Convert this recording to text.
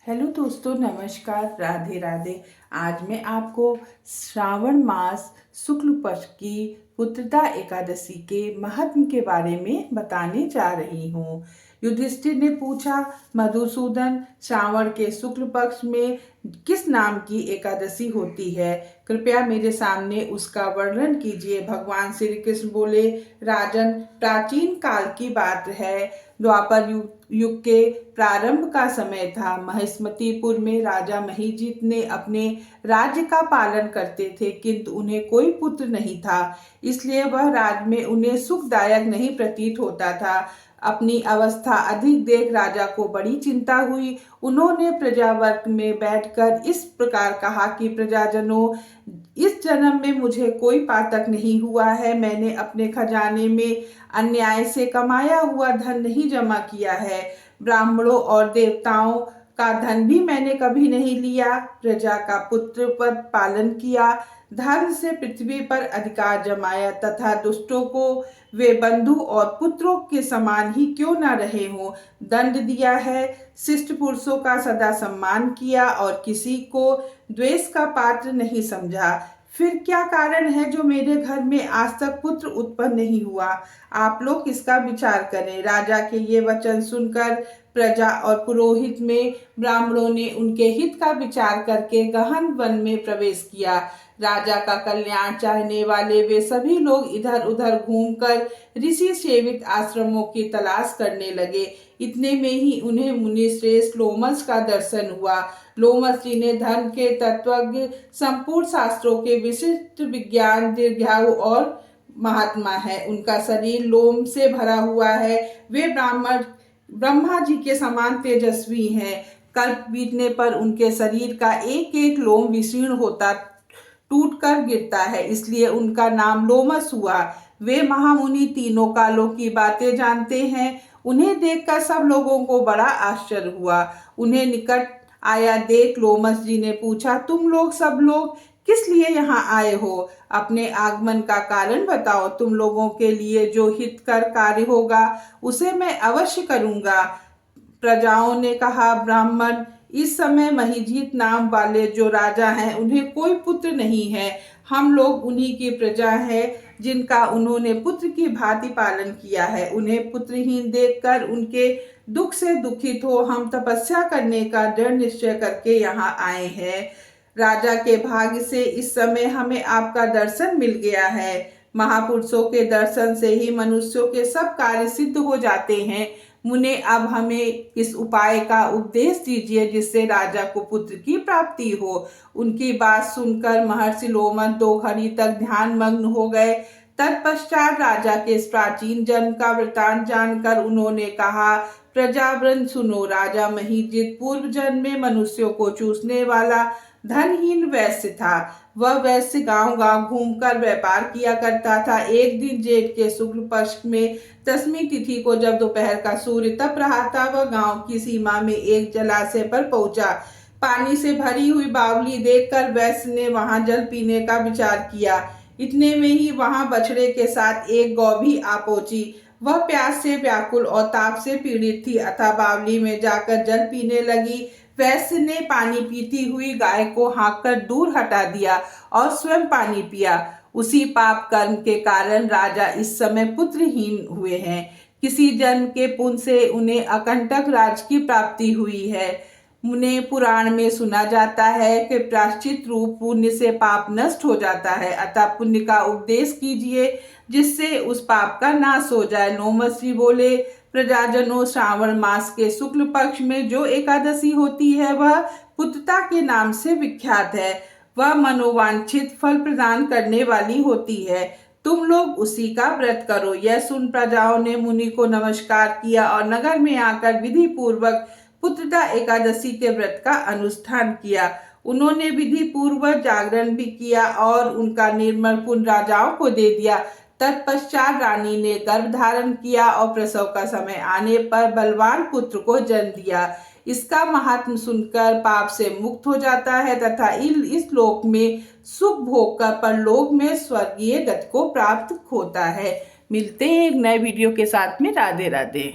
Hello दोस्तों, नमस्कार, राधे राधे। आज मैं आपको श्रावण मास शुक्ल पक्ष की पुत्रदा एकादशी के महात्म के बारे में बताने जा रही हूँ। युधिष्ठिर ने पूछा, मधुसूदन, श्रावण के शुक्ल पक्ष में किस नाम की एकादशी होती है? कृपया मेरे सामने उसका वर्णन कीजिए। भगवान श्री कृष्ण बोले, राजन, प्राचीन काल की बात है। द्वापर युग के प्रारंभ का समय था। महिष्मतीपुर में राजा महिजीत ने अपने राज्य का पालन करते थे, किंतु उन्हें कोई पुत्र नहीं था, इसलिए वह राज्य में उन्हें सुखदायक नहीं प्रतीत होता था। अपनी अवस्था अधिक देख राजा को बड़ी चिंता हुई। उन्होंने प्रजावर्ग में बैठकर इस प्रकार कहा कि प्रजाजनों, इस जन्म में मुझे कोई पातक नहीं हुआ है। मैंने अपने खजाने में अन्याय से कमाया हुआ धन नहीं जमा किया है। ब्राह्मणों और देवताओं का धन भी मैंने कभी नहीं लिया। प्रजा का पुत्र पद पालन किया, धर्म से पृथ्वी पर अधिकार जमाया तथा दुष्टों को वे बंधु और पुत्रों के समान ही क्यों न रहे हों दंड दिया है। शिष्ट पुरुषों का सदा सम्मान किया और किसी को द्वेष का पात्र नहीं समझा। फिर क्या कारण है जो मेरे घर में आज तक पुत्र उत्पन्न नहीं हुआ? आप लोग इसका विचार करें। राजा के ये वचन सुनकर प्रजा और पुरोहित में ब्राह्मणों ने उनके हित का विचार करके गहन वन में प्रवेश किया। राजा का कल्याण चाहने वाले वे सभी लोग इधर उधर घूमकर ऋषि सेवित आश्रमों की तलाश करने लगे। इतने में ही उन्हें मुनि श्रेष्ठ लोमस का दर्शन हुआ। लोमस जी ने धर्म के तत्वज्ञ, संपूर्ण शास्त्रों के विशिष्ट विज्ञान, दीर्घायु और महात्मा है। उनका शरीर लोम से भरा हुआ है। वे ब्रह्मा जी के समान तेजस्वी हैं। कल्प बीतने पर उनके शरीर का एक एक लोम विशीर्ण होता, टूट कर गिरता है, इसलिए उनका नाम लोमस हुआ। वे महामुनि तीनों कालों की बातें जानते हैं। उन्हें देखकर सब लोगों को बड़ा आश्चर्य हुआ। उन्हें निकट आया देख लोमस जी ने पूछा, तुम लोग सब लोग किस लिए यहाँ आए हो? अपने आगमन का कारण बताओ। तुम लोगों के लिए जो हितकर कार्य होगा उसे मैं अवश्य करूँगा। प्रजाओं ने कहा, ब्राह्मण, इस समय महिजीत नाम वाले जो राजा हैं उन्हें कोई पुत्र नहीं है। हम लोग उन्हीं की प्रजा है जिनका उन्होंने पुत्र की भांति पालन किया है। उन्हें पुत्रहीन देखकर उनके दुख से दुखित हो हम तपस्या करने का दृढ़ निश्चय करके यहाँ आए हैं। राजा के भाग्य से इस समय हमें आपका दर्शन मिल गया है। महापुरुषों के दर्शन से ही मनुष्यों के सब कार्य सिद्ध हो जाते हैं। मुने, अब हमें इस उपाय का उपदेश दीजिए जिससे राजा को पुत्र की प्राप्ति हो। उनकी बात सुनकर महर्षि लोमस 2 घड़ी तक ध्यान मग्न हो गए। तत्पश्चात राजा के इस प्राचीन जन्म का वृतांत जानकर उन्होंने कहा, प्रजावृंद सुनो। राजा महिजीत पूर्व जन्म में मनुष्यों को चूसने वाला धनहीन वैश्य था। वह वैश्य गांव गांव घूमकर व्यापार किया करता था। एक दिन जेठ के शुक्ल पक्ष में 10वीं तिथि को जब दोपहर का सूर्य तप रहा था, वह गांव की सीमा में एक जलाशय पर पहुंचा। पानी से भरी हुई बावली देखकर वैश्य ने वहां जल पीने का विचार किया। इतने में ही वहां बछड़े के साथ एक गौ भी आ पहुंची। वह प्यास से व्याकुल और ताप से पीड़ित थी, अतः बावली में जाकर जल पीने लगी। वैश्य ने पानी पीती हुई गाय को हाँककर दूर हटा दिया और स्वयं पानी पिया। उसी पाप कर्म के कारण राजा इस समय पुत्रहीन हुए हैं। किसी जन्म के पुण्य से उन्हें अकंटक राज की प्राप्ति हुई है। मुने, पुराण में सुना जाता है कि प्रायश्चित रूप पुण्य से पाप नष्ट हो जाता है, अतः पुण्य का उपदेश कीजिए जिससे उस पाप का नाश हो जाए। लोमस जी बोले, प्रजाजनों, श्रावण मास के शुक्ल पक्ष में जो एकादशी होती है वह पुत्रता के नाम से विख्यात है। वह मनोवांछित फल प्रदान करने वाली होती है। तुम लोग उसी का व्रत करो। यह सुन प्रजाओं ने मुनि को नमस्कार किया और नगर में आकर विधि पूर्वक पुत्रदा एकादशी के व्रत का अनुष्ठान किया। उन्होंने विधि पूर्वक जागरण भी किया और उनका निर्मल पुण्य राजाओं को दे दिया। तत्पश्चात रानी ने गर्भ धारण किया और प्रसव का समय आने पर बलवान पुत्र को जन्म दिया। इसका महात्म सुनकर पाप से मुक्त हो जाता है तथा इस लोक में सुख भोग कर परलोक में स्वर्गीय गति को प्राप्त होता है। मिलते हैं एक नए वीडियो के साथ में। राधे राधे।